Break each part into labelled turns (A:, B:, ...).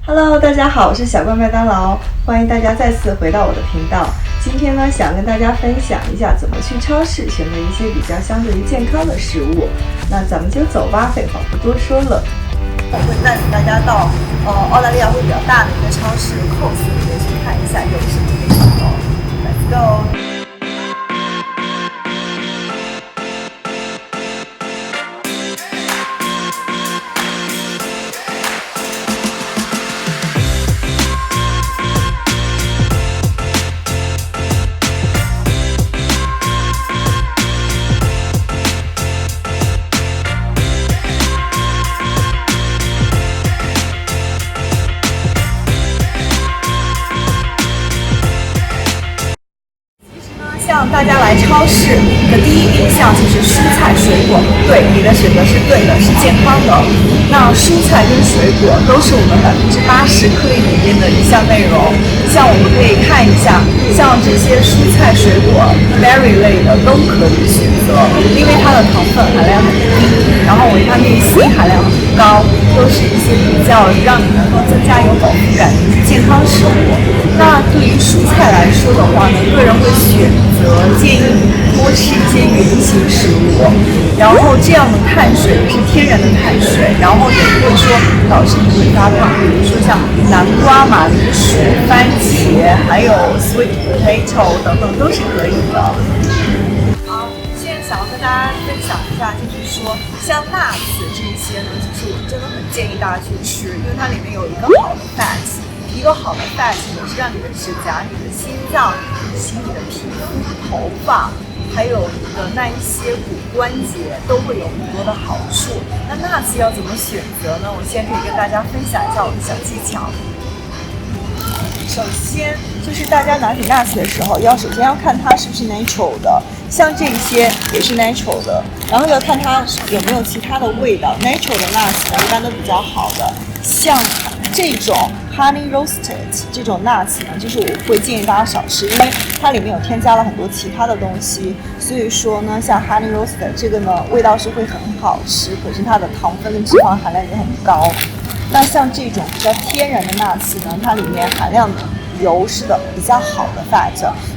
A: Hello， 大家好，我是小怪麦当劳，欢迎大家再次回到我的频道。今天呢，想跟大家分享一下怎么去超市选择一些比较相对于健康的食物。那咱们就走吧，废话不多说了。我会带领大家到澳大利亚会比较大的一个超市 Coles 里面去看一下有什么可以选择。Let's go。像大家来超市的第一印象就是蔬菜水果，对，你的选择是对的，是健康的。那蔬菜跟水果都是我们80%课业里面的一项内容。像我们可以看一下，像这些蔬菜水果 berry 类的都可以选择，因为它的糖分含量很低，然后维他命 C 含量很高，都是一些比较让你能够增加有饱腹感的健康食物。那对于蔬菜来说的话呢，个人会建议多吃一些原型食物，然后这样的碳水是天然的碳水，然后也不会说导致你会发胖，比如说像南瓜、马铃薯、番茄，还有 sweet potato 等等都是可以的。好，现在想要跟大家分享一下，就是说像 nuts 这些呢，就是我真的很建议大家去吃，因为它里面有一个好的 fat。一个好的 fat 呢，是让你的指甲、你的心脏、你的心、你的皮肤、头发，还有你的那一些骨关节都会有很多的好处。那 nuts 要怎么选择呢？我现在可以跟大家分享一下我的小技巧。首先就是大家拿起 nuts 的时候，首先要看它是不是 natural 的，像这些也是 natural 的，然后要看它有没有其他的味道。natural 的 nuts 呢，一般都比较好的，像这种 honey roasted 这种 nuts 呢，就是我会建议大家少吃，因为它里面有添加了很多其他的东西，所以说呢，像 honey roasted 这个呢，味道是会很好吃，可是它的糖分跟脂肪含量也很高。那像这种比较天然的 nuts 呢，它里面含量的油是的比较好的 fat，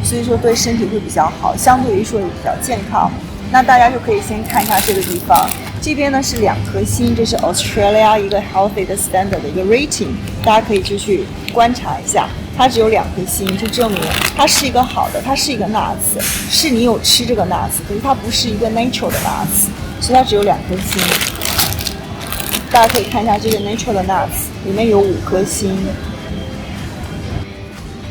A: 所以说对身体会比较好，相对于说也比较健康。那大家就可以先看一下这个地方，这边呢是2颗星，这是 Australia 一个 healthy 的 standard 的一个 rating， 大家可以就去观察一下，它只有2颗星，就证明它是一个好的，它是一个 nuts， 是你有吃这个 nuts， 可是它不是一个 natural 的 nuts， 所以它只有2颗星。大家可以看一下这个 natural 的 nuts 里面有5颗星。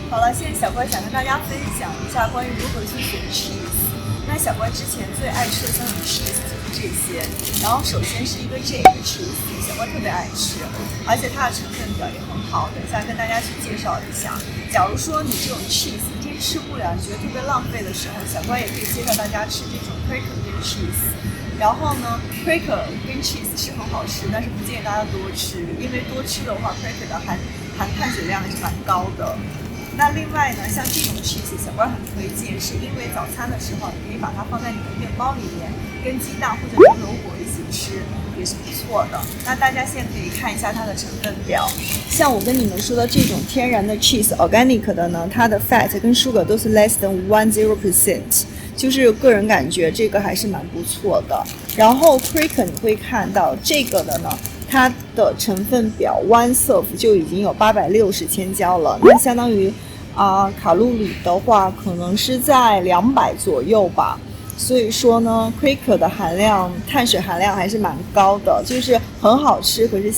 A: 好了，现在小怪想跟大家分享一下关于如何去选 cheese。那小怪之前最爱吃的像 cheese 就是这些，然后首先是一个这个 cheese， 小怪特别爱吃，而且它的成分表也很好，等一下跟大家去介绍一下。假如说你这种 cheese 一天吃不了，你觉得特别浪费的时候，小怪也可以介绍大家吃这种 cracker 跟 cheese。然后呢 cracker 跟 cheese 是很好吃，但是不建议大家多吃，因为多吃的话 cracker 的含碳水量还是蛮高的。那另外呢，像这种 cheese 小怪很推荐，是因为早餐的时候你可以把它放在你的面包里面，跟鸡蛋或者牛油果一起吃，也是不错的。那大家现在可以看一下它的成分表，像我跟你们说的这种天然的 cheese organic 的呢，它的 fat 跟 sugar 都是 less than 10%， 就是个人感觉这个还是蛮不错的。然后 cracker 你会看到这个的呢，它的成分表 one serve 就已经有860千焦了，那相当于卡路里的话可能是在200左右吧。所以说呢 cracker 的碳水含量还是蛮高的，就是很好吃，可是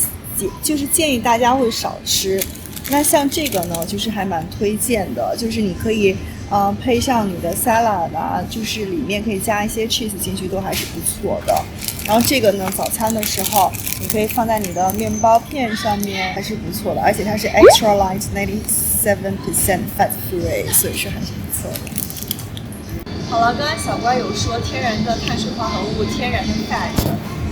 A: 就是建议大家会少吃。那像这个呢就是还蛮推荐的，就是你可以配上你的 salad 就是里面可以加一些 cheese 进去，都还是不错的。然后这个呢早餐的时候你可以放在你的面包片上面，还是不错的，而且它是 extra light 97% fat free， 所以是还是不错的。好了，刚才小乖有说天然的碳水化合物，天然的 fat，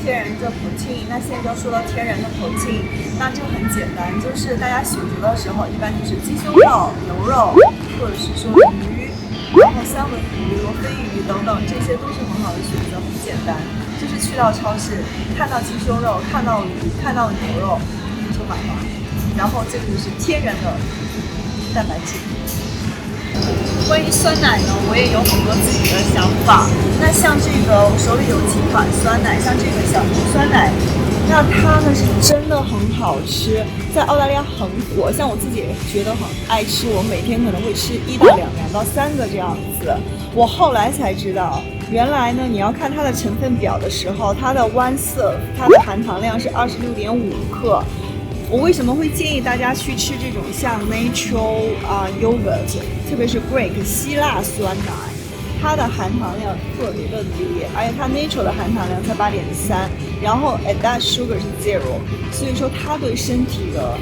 A: 天然的 protein， 那现在就要说到天然的 protein， 那这很简单，就是大家选择的时候一般就是鸡胸肉、牛肉，或者是说鱼，然后三文鱼、罗非鱼等等，这些都是很好的选择，很简单，就是去到超市看到鸡胸肉、看到鱼、看到牛肉就买吧。然后这个就是天然的蛋白质。关于酸奶呢，我也有很多自己的想法。那像这个，我手里有几款酸奶，像这个小牛酸奶，那它呢是真的很好吃，在澳大利亚很火。像我自己也觉得很爱吃，我每天可能会吃1到2、2到3个这样子。我后来才知道，原来呢你要看它的成分表的时候，它的one serve它的含糖量是26.5克。我为什么会建议大家去吃这种像 natural yogurt， 特别是 Greek 希腊酸奶，它的含糖量特别的低，而且它 natural 的含糖量才8.3，然后 added sugar 是 0， 所以说它对身体的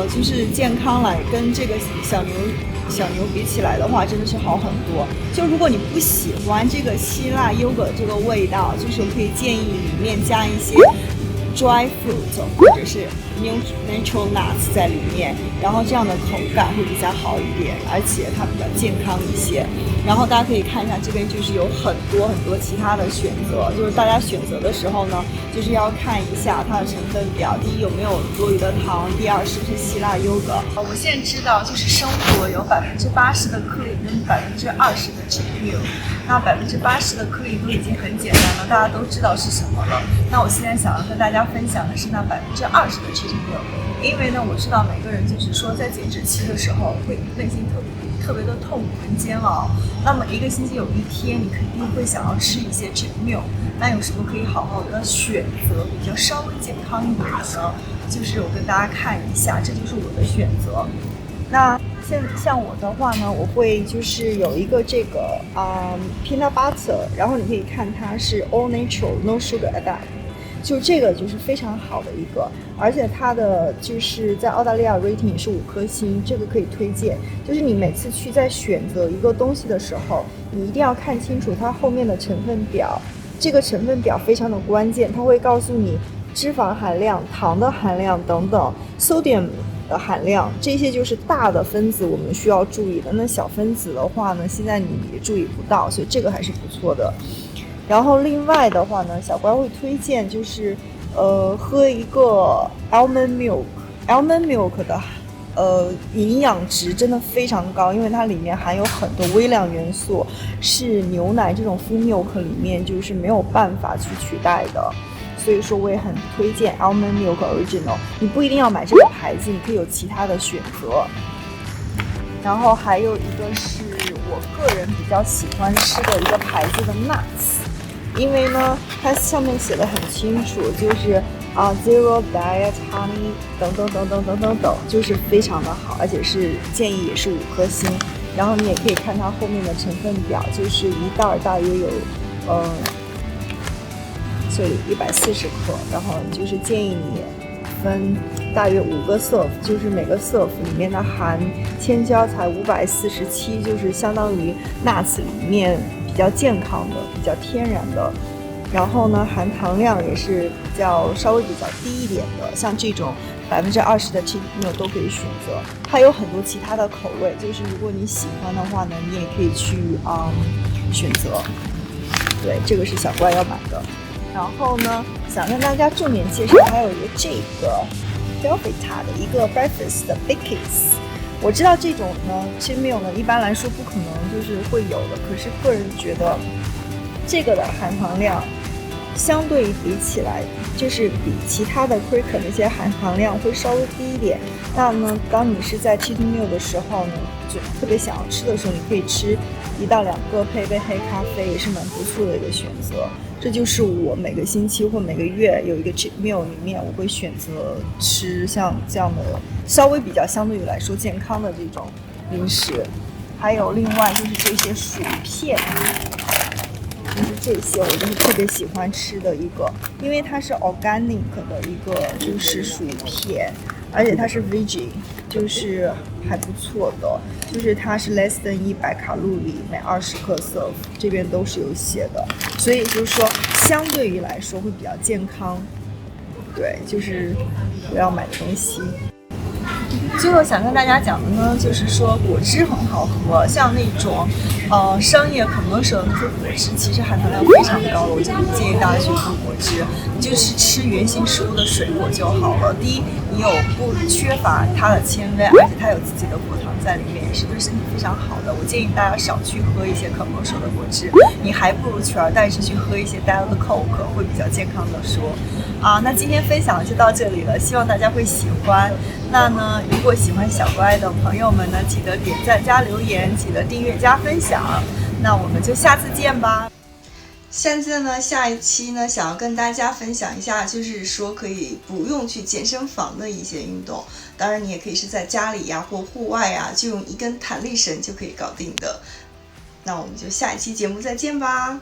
A: 就是健康来跟这个小牛比起来的话，真的是好很多。就如果你不喜欢这个希腊 yogurt 这个味道，就是可以建议里面加一些dry fruit 或者是 natural nuts 在里面，然后这样的口感会比较好一点，而且它比较健康一些。然后大家可以看一下这边就是有很多其他的选择，就是大家选择的时候呢，就是要看一下它的成分表，第一有没有多余的糖，第二是不是希腊优格。我现在知道就是生活有80%的颗粒跟20%的 cheat meal， 那80%的颗粒都已经很简单了，大家都知道是什么了。那我现在想要跟大家分享的是那20%的 cheat meal， 因为呢我知道每个人就是说在减脂期的时候会内心特别的痛苦跟煎熬，那么一个星期有1天你肯定会想要吃一些 cheat meal， 那有什么可以好好的选择比较稍微健康一点的呢？就是我跟大家看一下，这就是我的选择。那像我的话呢，我会就是有一个这个peanut butter， 然后你可以看它是 all natural no sugar added， 就这个就是非常好的一个，而且它的就是在澳大利亚 rating 也是5颗星，这个可以推荐。就是你每次去在选择一个东西的时候，你一定要看清楚它后面的成分表，这个成分表非常的关键，它会告诉你脂肪含量、糖的含量等等 sodium 的含量，这些就是大的分子我们需要注意的。那小分子的话呢，现在你也注意不到，所以这个还是不错的。然后另外的话呢，小乖会推荐就是喝一个 almond milk 的营养值真的非常高，因为它里面含有很多微量元素，是牛奶这种 full milk 里面就是没有办法去取代的。所以说我也很推荐 almond milk original， 你不一定要买这个牌子，你可以有其他的选择。然后还有一个是我个人比较喜欢吃的一个牌子的 nuts， 因为呢它上面写的很清楚，就是zero diet honey 等等，就是非常的好，而且是建议也是5颗星。然后你也可以看它后面的成分表，就是一袋大约有这里140克，然后就是建议你分大约5个 serve， 就是每个 serve 里面的含千焦才547，就是相当于 nuts 里面比较健康的、比较天然的。然后呢，含糖量也是稍微比较低一点的，像这种20%的 cheat meal 都可以选择。它有很多其他的口味，就是如果你喜欢的话呢，你也可以去选择。对，这个是小乖要买的。然后呢，想跟大家重点介绍，还有一个这个 Velveeta 的一个 breakfast 的 biscuits。我知道这种呢 cheat meal 呢，一般来说不可能就是会有的，可是个人觉得这个的含糖量相对比起来，就是比其他的 Quaker 那些含糖量会稍微低一点。那呢，当你是在 cheat meal 的时候呢，就特别想要吃的时候，你可以吃1到2个配杯黑咖啡，也是蛮不错的一个选择。这就是我每个星期或每个月有一个 cheat meal 里面，我会选择吃像这样的稍微比较相对于来说健康的这种零食。还有另外就是这些薯片，就是这些我就是特别喜欢吃的一个，因为它是 organic 的一个就是薯片，而且它是 veggie， 就是还不错的，就是它是 less than 100卡路里，每20克 serve， 这边都是有写的，所以就是说相对于来说会比较健康。对，就是我要买的东西。最后想跟大家讲的呢，就是说果汁很好喝，像那种商业 commercial 的那些果汁，其实含糖量非常高的，我真的建议大家去喝果汁，你就是吃原型食物的水果就好了。第一，你不缺乏它的纤维，而且它有自己的果糖在里面，也是对身体非常好的。我建议大家少去喝一些 commercial 的果汁，你还不如取而代之去喝一些 Diet Coke， 会比较健康的说。那今天分享就到这里了，希望大家会喜欢。那呢，如果喜欢小乖的朋友们呢，记得点赞加留言，记得订阅加分享。那我们就下次见吧。现在呢，下一期呢，想要跟大家分享一下，就是说可以不用去健身房的一些运动。当然，你也可以是在家里呀或户外呀，就用一根弹力绳就可以搞定的。那我们就下一期节目再见吧。